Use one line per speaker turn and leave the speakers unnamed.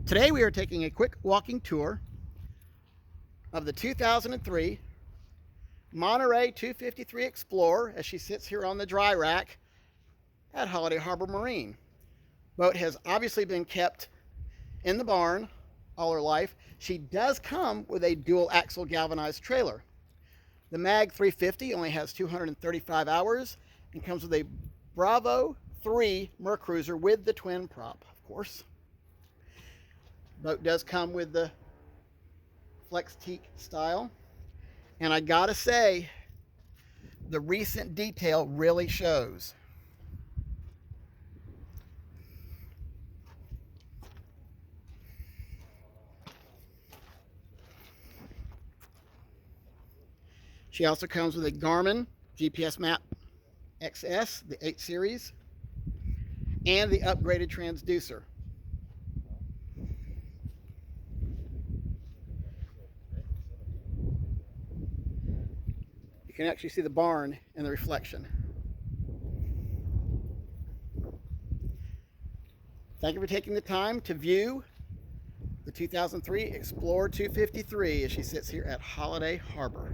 Today we are taking a quick walking tour of the 2003 Monterey 253 Explorer as she sits here on the dry rack at Holiday Harbor Marine. Boat has obviously been kept in the barn all her life. She does come with a dual axle galvanized trailer. The Mag 350 only has 235 hours and comes with a Bravo 3 Mercruiser with the twin prop, of course. Boat does come with the Flex Teak style. And I gotta say, the recent detail really shows. She also comes with a Garmin GPS Map XS, the 8 series, and the upgraded transducer. You can actually see the barn in the reflection. Thank you for taking the time to view the 2003 Explorer 253 as she sits here at Holiday Harbor.